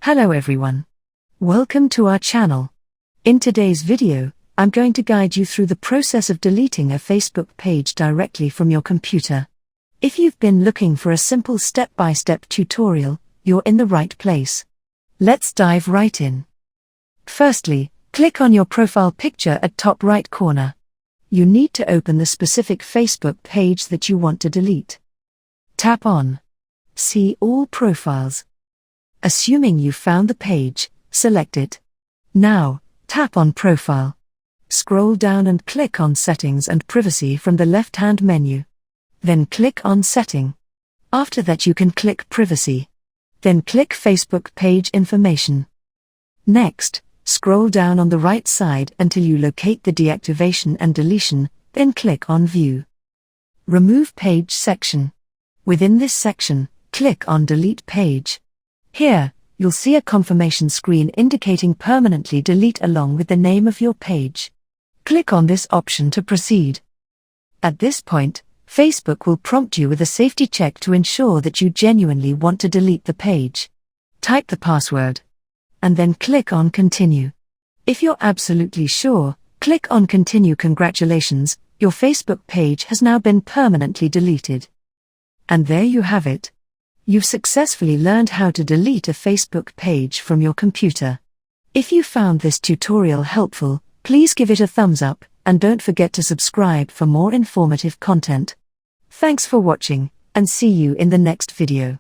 Hello everyone. Welcome to our channel. In today's video, I'm going to guide you through the process of deleting a Facebook page directly from your computer. If you've been looking for a simple step-by-step tutorial, you're in the right place. Let's dive right in. Firstly, click on your profile picture at top right corner. You need to open the specific Facebook page that you want to delete. Tap on See All Profiles. Assuming you found the page, select it. Now, tap on Profile. Scroll down and click on Settings and Privacy from the left-hand menu. Then click on Setting. After that you can click Privacy. Then click Facebook Page Information. Next, scroll down on the right side until you locate the deactivation and deletion, then click on View. Remove Page section. Within this section, click on Delete Page. Here, you'll see a confirmation screen indicating permanently delete along with the name of your page. Click on this option to proceed. At this point, Facebook will prompt you with a safety check to ensure that you genuinely want to delete the page. Type the password. And then click on Continue. If you're absolutely sure, click on Continue. Congratulations, your Facebook page has now been permanently deleted. And there you have it. You've successfully learned how to delete a Facebook page from your computer. If you found this tutorial helpful, please give it a thumbs up, and don't forget to subscribe for more informative content. Thanks for watching, and see you in the next video.